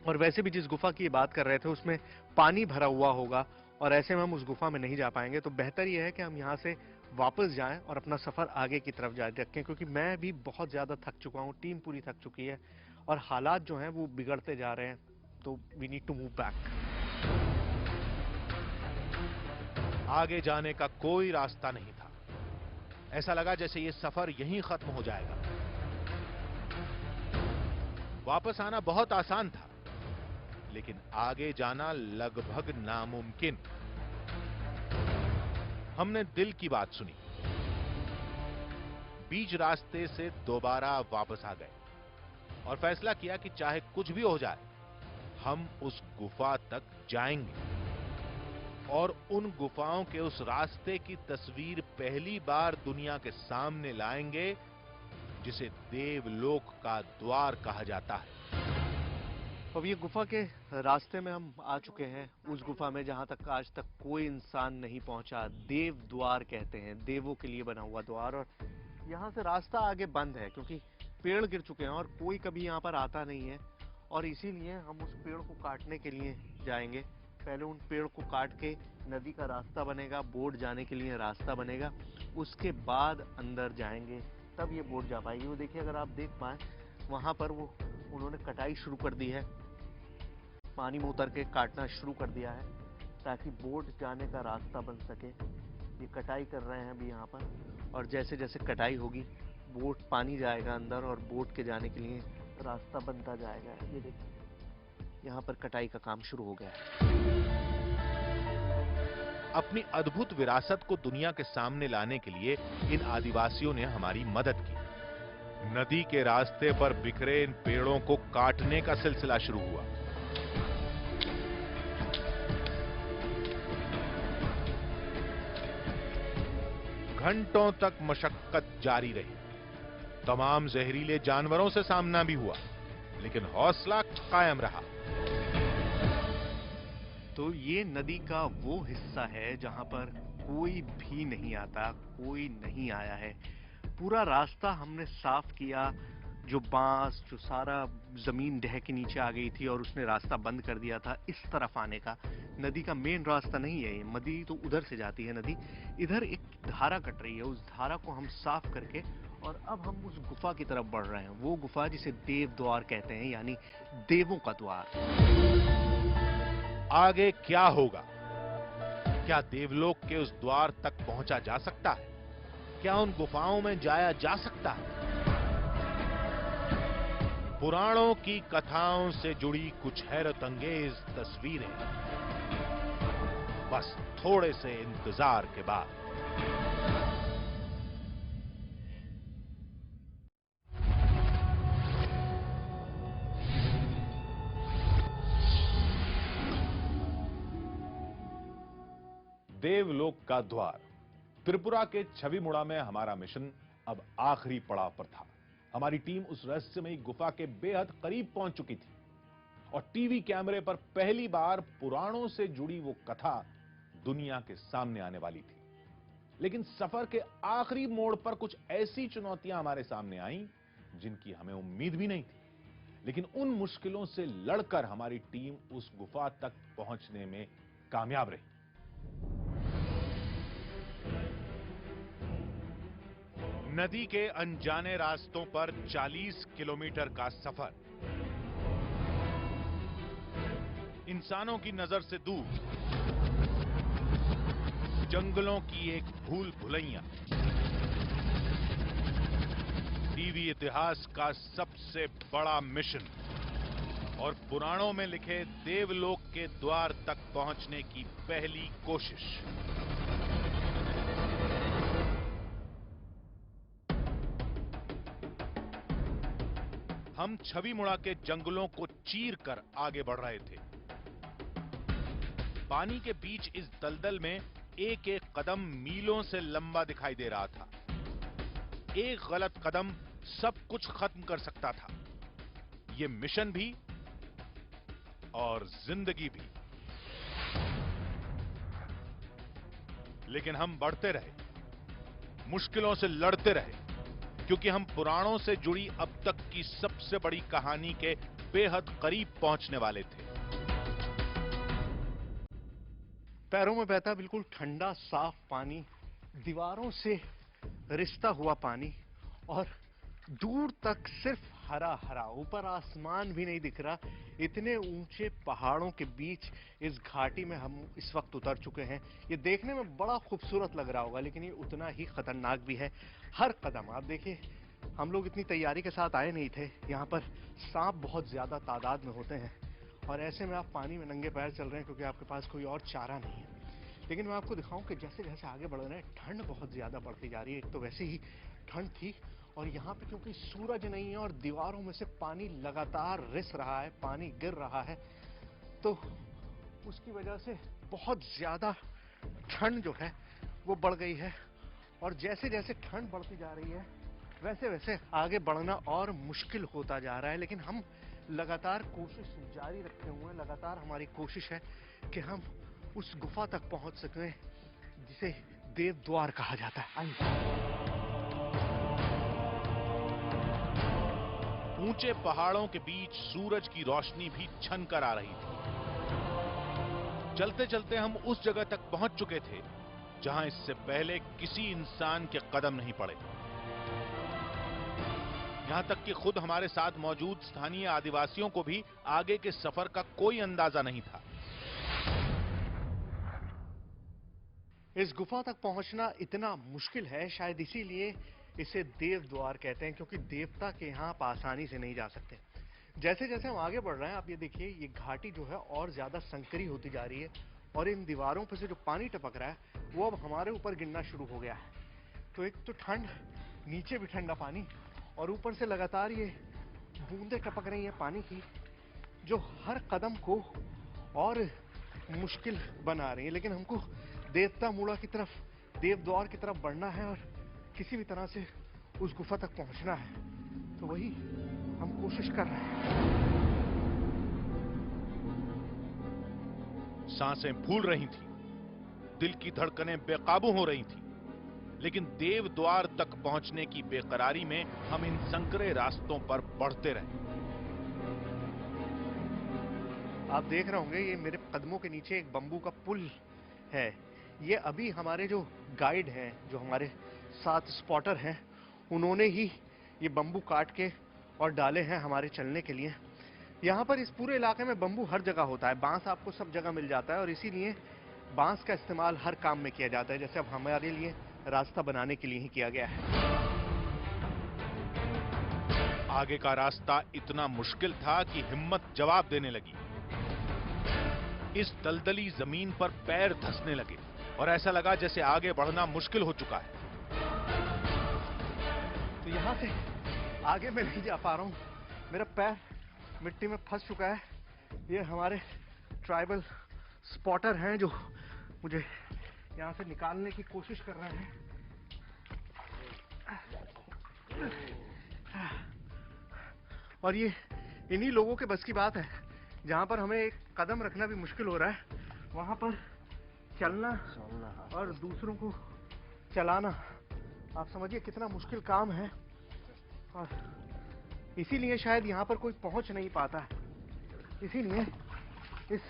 और वैसे भी जिस गुफा की बात कर रहे थे उसमें पानी भरा हुआ होगा, और ऐसे में हम उस गुफा में नहीं जा पाएंगे। तो बेहतर यह है कि हम यहाँ से वापस जाएं और अपना सफर आगे की तरफ जारी रखें, क्योंकि मैं भी बहुत ज्यादा थक चुका हूँ, टीम पूरी थक चुकी है, और हालात जो हैं वो बिगड़ते जा रहे हैं। तो we need to move back. आगे जाने का कोई रास्ता नहीं था। ऐसा लगा जैसे ये सफर यहीं खत्म हो जाएगा। वापस आना बहुत आसान था, लेकिन आगे जाना लगभग नामुमकिन। हमने दिल की बात सुनी, बीच रास्ते से दोबारा वापस आ गए और फैसला किया कि चाहे कुछ भी हो जाए, हम उस गुफा तक जाएंगे और उन गुफाओं के उस रास्ते की तस्वीर पहली बार दुनिया के सामने लाएंगे, जिसे देवलोक का द्वार कहा जाता है। अब ये गुफा के रास्ते में हम आ चुके हैं, उस गुफा में जहां तक आज तक कोई इंसान नहीं पहुंचा। देव द्वार कहते हैं, देवों के लिए बना हुआ द्वार। और यहाँ से रास्ता आगे बंद है, क्योंकि पेड़ गिर चुके हैं और कोई कभी यहाँ पर आता नहीं है। और इसीलिए हम उस पेड़ को काटने के लिए जाएंगे। पहले उन पेड़ को काट के नदी का रास्ता बनेगा, बोट जाने के लिए रास्ता बनेगा, उसके बाद अंदर जाएंगे, तब ये बोट जा पाएगी। वो देखिए, अगर आप देख पाए वहां पर वो उन्होंने कटाई शुरू कर दी है, पानी में उतर के काटना शुरू कर दिया है ताकि बोट जाने का रास्ता बन सके। ये कटाई कर रहे हैं अभी यहाँ पर, और जैसे जैसे कटाई होगी बोट, पानी जाएगा अंदर और बोट के जाने के लिए रास्ता बनता जाएगा। ये देखिए, यहाँ पर कटाई का काम शुरू हो गया है। अपनी अद्भुत विरासत को दुनिया के सामने लाने के लिए इन आदिवासियों ने हमारी मदद की। नदी के रास्ते पर बिखरे इन पेड़ों को काटने का सिलसिला शुरू हुआ। घंटों तक मशक्कत जारी रही। तमाम जहरीले जानवरों से सामना भी हुआ, लेकिन हौसला कायम रहा। तो ये नदी का वो हिस्सा है जहां पर कोई भी नहीं आता, कोई नहीं आया है। पूरा रास्ता हमने साफ किया, जो बांस, जो सारा जमीन ढह के नीचे आ गई थी और उसने रास्ता बंद कर दिया था इस तरफ आने का। नदी का मेन रास्ता नहीं है ये, नदी तो उधर से जाती है नदी। इधर एक धारा कट रही है, उस धारा को हम साफ करके और अब हम उस गुफा की तरफ बढ़ रहे हैं। वो गुफा जिसे देव द्वार कहते हैं, यानी देवों का द्वार। आगे क्या होगा? क्या देवलोक के उस द्वार तक पहुंचा जा सकता है? क्या उन गुफाओं में जाया जा सकता है? पुराणों की कथाओं से जुड़ी कुछ हैरत अंगेज तस्वीरें बस थोड़े से इंतजार के बाद। देवलोक का द्वार। त्रिपुरा के छविमुड़ा में हमारा मिशन अब आखिरी पड़ाव पर था। हमारी टीम उस रहस्यमयी गुफा के बेहद करीब पहुंच चुकी थी और टीवी कैमरे पर पहली बार पुराणों से जुड़ी वो कथा दुनिया के सामने आने वाली थी। लेकिन सफर के आखिरी मोड़ पर कुछ ऐसी चुनौतियां हमारे सामने आईं जिनकी हमें उम्मीद भी नहीं थी। लेकिन उन मुश्किलों से लड़कर हमारी टीम उस गुफा तक पहुंचने में कामयाब रही। नदी के अनजाने रास्तों पर 40 किलोमीटर का सफर, इंसानों की नजर से दूर, जंगलों की एक भूल भुलैया, टीवी इतिहास का सबसे बड़ा मिशन और पुराणों में लिखे देवलोक के द्वार तक पहुंचने की पहली कोशिश। हम छवि मुड़ा के जंगलों को चीर कर आगे बढ़ रहे थे। पानी के बीच इस दलदल में एक एक कदम मीलों से लंबा दिखाई दे रहा था। एक गलत कदम सब कुछ खत्म कर सकता था। ये मिशन भी और जिंदगी भी। लेकिन हम बढ़ते रहे, मुश्किलों से लड़ते रहे, क्योंकि हम पुराणों से जुड़ी अब तक की सबसे बड़ी कहानी के बेहद करीब पहुंचने वाले थे। पैरों में बहता बिल्कुल ठंडा साफ पानी, दीवारों से रिश्ता हुआ पानी और दूर तक सिर्फ हरा हरा, ऊपर आसमान भी नहीं दिख रहा। इतने ऊंचे पहाड़ों के बीच इस घाटी में हम इस वक्त उतर चुके हैं। ये देखने में बड़ा खूबसूरत लग रहा होगा, लेकिन ये उतना ही खतरनाक भी है। हर कदम आप देखिए, हम लोग इतनी तैयारी के साथ आए नहीं थे। यहाँ पर सांप बहुत ज्यादा तादाद में होते हैं और ऐसे में आप पानी में नंगे पैर चल रहे हैं क्योंकि आपके पास कोई और चारा नहीं है। लेकिन मैं आपको दिखाऊं कि जैसे जैसे आगे बढ़ रहे हैं, ठंड बहुत ज्यादा बढ़ती जा रही है। एक तो वैसे ही ठंड थी और यहाँ पे क्योंकि सूरज नहीं है और दीवारों में से पानी लगातार रिस रहा है, पानी गिर रहा है, तो उसकी वजह से बहुत ज्यादा ठंड जो है वो बढ़ गई है। और जैसे जैसे ठंड बढ़ती जा रही है वैसे वैसे आगे बढ़ना और मुश्किल होता जा रहा है। लेकिन हम लगातार कोशिश जारी रखे हुए हैं। लगातार हमारी कोशिश है कि हम उस गुफा तक पहुंच सकें जिसे देव द्वार कहा जाता है। आइए। ऊंचे पहाड़ों के बीच सूरज की रोशनी भी छन कर आ रही थी। चलते चलते हम उस जगह तक पहुंच चुके थे जहां इससे पहले किसी इंसान के कदम नहीं पड़े। यहां तक कि खुद हमारे साथ मौजूद स्थानीय आदिवासियों को भी आगे के सफर का कोई अंदाजा नहीं था। इस गुफा तक पहुंचना इतना मुश्किल है, शायद इसीलिए इसे देव द्वार कहते हैं, क्योंकि देवता के यहाँ आप आसानी से नहीं जा सकते। जैसे जैसे हम आगे बढ़ रहे हैं, आप ये देखिए, ये घाटी जो है और ज्यादा संकरी होती जा रही है और इन दीवारों पर से जो पानी टपक रहा है वो अब हमारे ऊपर गिरना शुरू हो गया है। तो एक तो ठंड, नीचे भी ठंडा पानी और ऊपर से लगातार ये बूंदें टपक रही हैं पानी की, जो हर कदम को और मुश्किल बना रही है। लेकिन हमको देवता मूड़ा की तरफ, देव द्वार की तरफ बढ़ना है और किसी भी तरह से उस गुफा तक पहुंचना है। तो वही हम कोशिश कर रहे हैं। सांसें फूल रही थी, दिल की धड़कनें बेकाबू हो रही थी, लेकिन देव द्वार तक पहुंचने की बेकरारी में हम इन संकरे रास्तों पर बढ़ते रहे। आप देख रहे होंगे, ये मेरे कदमों के नीचे एक बंबू का पुल है। ये अभी हमारे जो गाइड हैं, जो हमारे साथ स्पॉटर हैं, उन्होंने ही ये बंबू काट के और डाले हैं हमारे चलने के लिए। यहाँ पर इस पूरे इलाके में बंबू हर जगह होता है, बांस आपको सब जगह मिल जाता है और इसीलिए बांस का इस्तेमाल हर काम में किया जाता है। जैसे अब हमारे लिए रास्ता बनाने के लिए ही किया गया है। आगे का रास्ता इतना मुश्किल था कि हिम्मत जवाब देने लगी। इस दलदली जमीन पर पैर धंसने लगे और ऐसा लगा जैसे आगे बढ़ना मुश्किल हो चुका है। तो यहाँ से आगे मैं नहीं जा पा रहा हूँ, मेरा पैर मिट्टी में फंस चुका है। ये हमारे ट्राइबल स्पॉटर हैं जो मुझे यहाँ से निकालने की कोशिश कर रहे हैं। और ये इन्हीं लोगों के बस की बात है। जहाँ पर हमें एक कदम रखना भी मुश्किल हो रहा है, वहाँ पर चलना और दूसरों को चलाना आप समझिए कितना मुश्किल काम है, और इसीलिए शायद यहाँ पर कोई पहुंच नहीं पाता है। इसीलिए इस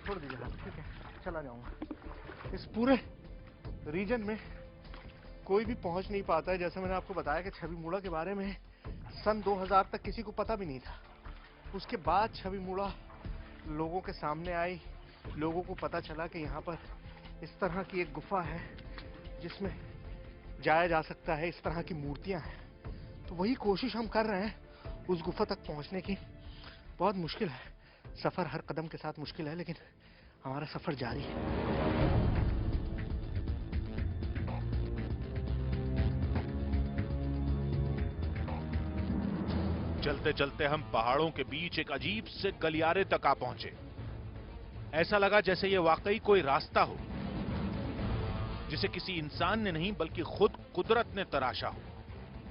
छोड़ दीजिए हाथ, ठीक है, चला जाऊंगा। इस पूरे रीजन में कोई भी पहुंच नहीं पाता है। जैसे मैंने आपको बताया कि छवि मूड़ा के बारे में सन 2000 तक किसी को पता भी नहीं था। उसके बाद छवि मूड़ा लोगों के सामने आई, लोगों को पता चला कि यहाँ पर इस तरह की एक गुफा है जिसमें जाया जा सकता है, इस तरह की मूर्तियां हैं। तो वही कोशिश हम कर रहे हैं उस गुफा तक पहुंचने की। बहुत मुश्किल है, सफर हर कदम के साथ मुश्किल है, लेकिन हमारा सफर जारी है। चलते चलते हम पहाड़ों के बीच एक अजीब से गलियारे तक आ पहुंचे। ऐसा लगा जैसे ये वाकई कोई रास्ता हो जिसे किसी इंसान ने नहीं बल्कि खुद कुदरत ने तराशा हो।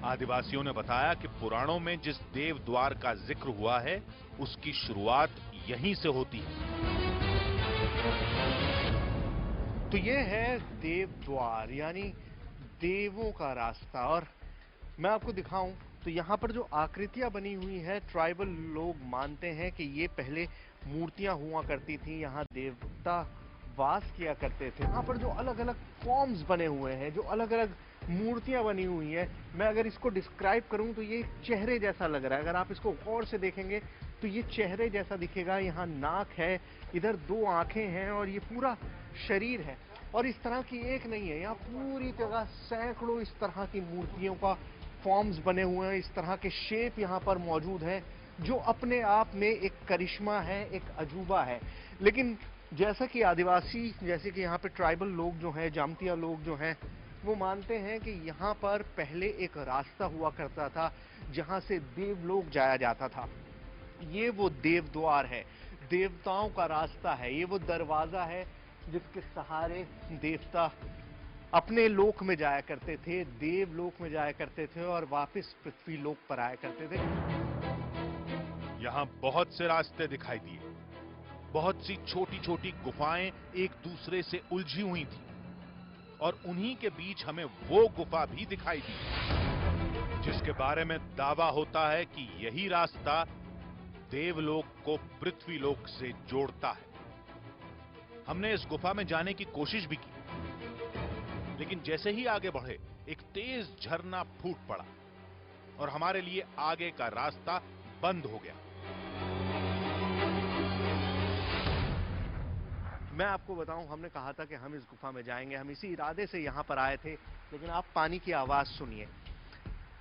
आदिवासियों ने बताया कि पुराणों में जिस देव द्वार का जिक्र हुआ है उसकी शुरुआत यहीं से होती है। तो ये है देव द्वार, यानी देवों का रास्ता। और मैं आपको दिखाऊं तो यहाँ पर जो आकृतियां बनी हुई हैं, ट्राइबल लोग मानते हैं कि ये पहले मूर्तियां हुआ करती थी, यहाँ देवता वास किया करते थे। यहाँ पर जो अलग अलग फॉर्म्स बने हुए हैं, जो अलग अलग मूर्तियां बनी हुई हैं, मैं अगर इसको डिस्क्राइब करूं तो ये चेहरे जैसा लग रहा है। अगर आप इसको गौर से देखेंगे तो ये चेहरे जैसा दिखेगा। यहाँ नाक है, इधर 2 आंखें हैं, और ये पूरा शरीर है। और इस तरह की एक नहीं है, यहाँ पूरी जगह सैकड़ों इस तरह की मूर्तियों का फॉर्म्स बने हुए हैं। इस तरह के शेप यहाँ पर मौजूद हैं, जो अपने आप में एक करिश्मा है, एक अजूबा है। लेकिन जैसा कि आदिवासी, जैसे कि यहाँ पे ट्राइबल लोग जो हैं, जामतिया लोग जो हैं, वो मानते हैं कि यहाँ पर पहले एक रास्ता हुआ करता था जहाँ से देवलोक जाया जाता था। ये वो देव द्वार है, देवताओं का रास्ता है, ये वो दरवाजा है जिसके सहारे देवता अपने लोक में जाया करते थे, देवलोक में जाया करते थे, और वापस पृथ्वी लोक पर आया करते थे। यहां बहुत से रास्ते दिखाई दिए। बहुत सी छोटी छोटी गुफाएं एक दूसरे से उलझी हुई थी, और उन्हीं के बीच हमें वो गुफा भी दिखाई दी जिसके बारे में दावा होता है कि यही रास्ता देवलोक को पृथ्वीलोक से जोड़ता है। हमने इस गुफा में जाने की कोशिश भी की, लेकिन जैसे ही आगे बढ़े एक तेज झरना फूट पड़ा और हमारे लिए आगे का रास्ता बंद हो गया। मैं आपको बताऊं, हमने कहा था कि हम इस गुफा में जाएंगे, हम इसी इरादे से यहां पर आए थे, लेकिन आप पानी की आवाज सुनिए।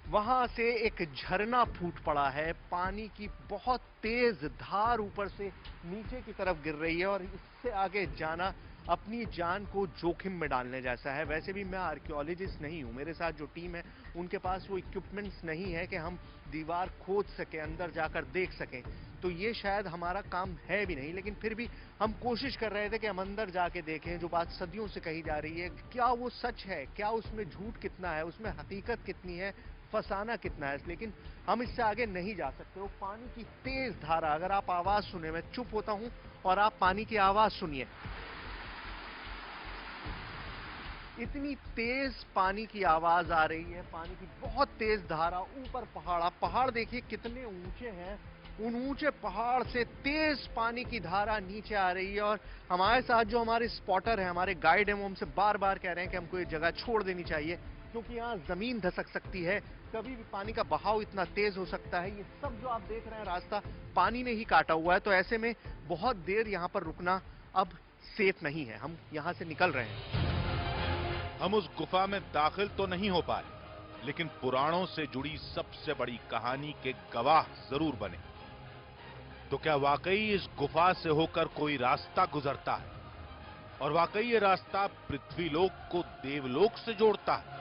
वहां से एक झरना फूट पड़ा है, पानी की बहुत तेज धार ऊपर से नीचे की तरफ गिर रही है, और इससे आगे जाना अपनी जान को जोखिम में डालने जैसा है। वैसे भी मैं आर्कियोलॉजिस्ट नहीं हूं, मेरे साथ जो टीम है उनके पास वो इक्विपमेंट्स नहीं है कि हम दीवार खोद सकें, अंदर जाकर देख सकें। तो ये शायद हमारा काम है भी नहीं, लेकिन फिर भी हम कोशिश कर रहे थे कि हम अंदर जाके देखें। जो बात सदियों से कही जा रही है, क्या वो सच है, क्या उसमें झूठ कितना है, उसमें हकीकत कितनी है, फसाना कितना है। लेकिन हम इससे आगे नहीं जा सकते। वो पानी की तेज धारा, अगर आप आवाज सुने, मैं चुप होता हूं और आप पानी की आवाज सुनिए। इतनी तेज पानी की आवाज आ रही है, पानी की बहुत तेज धारा, ऊपर पहाड़, आप पहाड़ देखिए कितने ऊंचे हैं, उन ऊंचे पहाड़ से तेज पानी की धारा नीचे आ रही है। और हमारे साथ जो हमारे स्पॉटर है, हमारे गाइड है, वो हमसे बार बार कह रहे हैं कि हमको ये जगह छोड़ देनी चाहिए, क्योंकि यहाँ जमीन धसक सकती है, कभी भी पानी का बहाव इतना तेज हो सकता है। ये सब जो आप देख रहे हैं रास्ता पानी ने ही काटा हुआ है, तो ऐसे में बहुत देर यहाँ पर रुकना अब सेफ नहीं है। हम यहाँ से निकल रहे हैं। हम उस गुफा में दाखिल तो नहीं हो पाए, लेकिन पुराणों से जुड़ी सबसे बड़ी कहानी के गवाह जरूर बने। तो क्या वाकई इस गुफा से होकर कोई रास्ता गुजरता है, और वाकई ये रास्ता पृथ्वीलोक को देवलोक से जोड़ता है?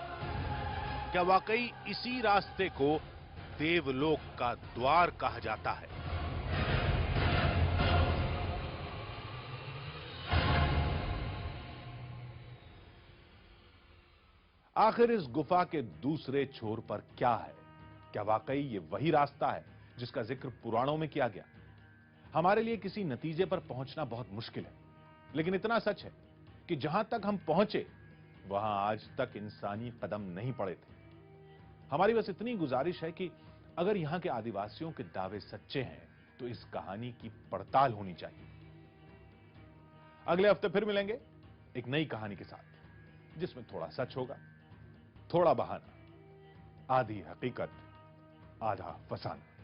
क्या वाकई इसी रास्ते को देवलोक का द्वार कहा जाता है? आखिर इस गुफा के दूसरे छोर पर क्या है? क्या वाकई ये वही रास्ता है जिसका जिक्र पुराणों में किया गया? हमारे लिए किसी नतीजे पर पहुंचना बहुत मुश्किल है, लेकिन इतना सच है कि जहां तक हम पहुंचे वहां आज तक इंसानी कदम नहीं पड़े थे। हमारी बस इतनी गुजारिश है कि अगर यहां के आदिवासियों के दावे सच्चे हैं तो इस कहानी की पड़ताल होनी चाहिए। अगले हफ्ते फिर मिलेंगे एक नई कहानी के साथ, जिसमें थोड़ा सच होगा, थोड़ा बहाना, आधी हकीकत, आधा फसाना।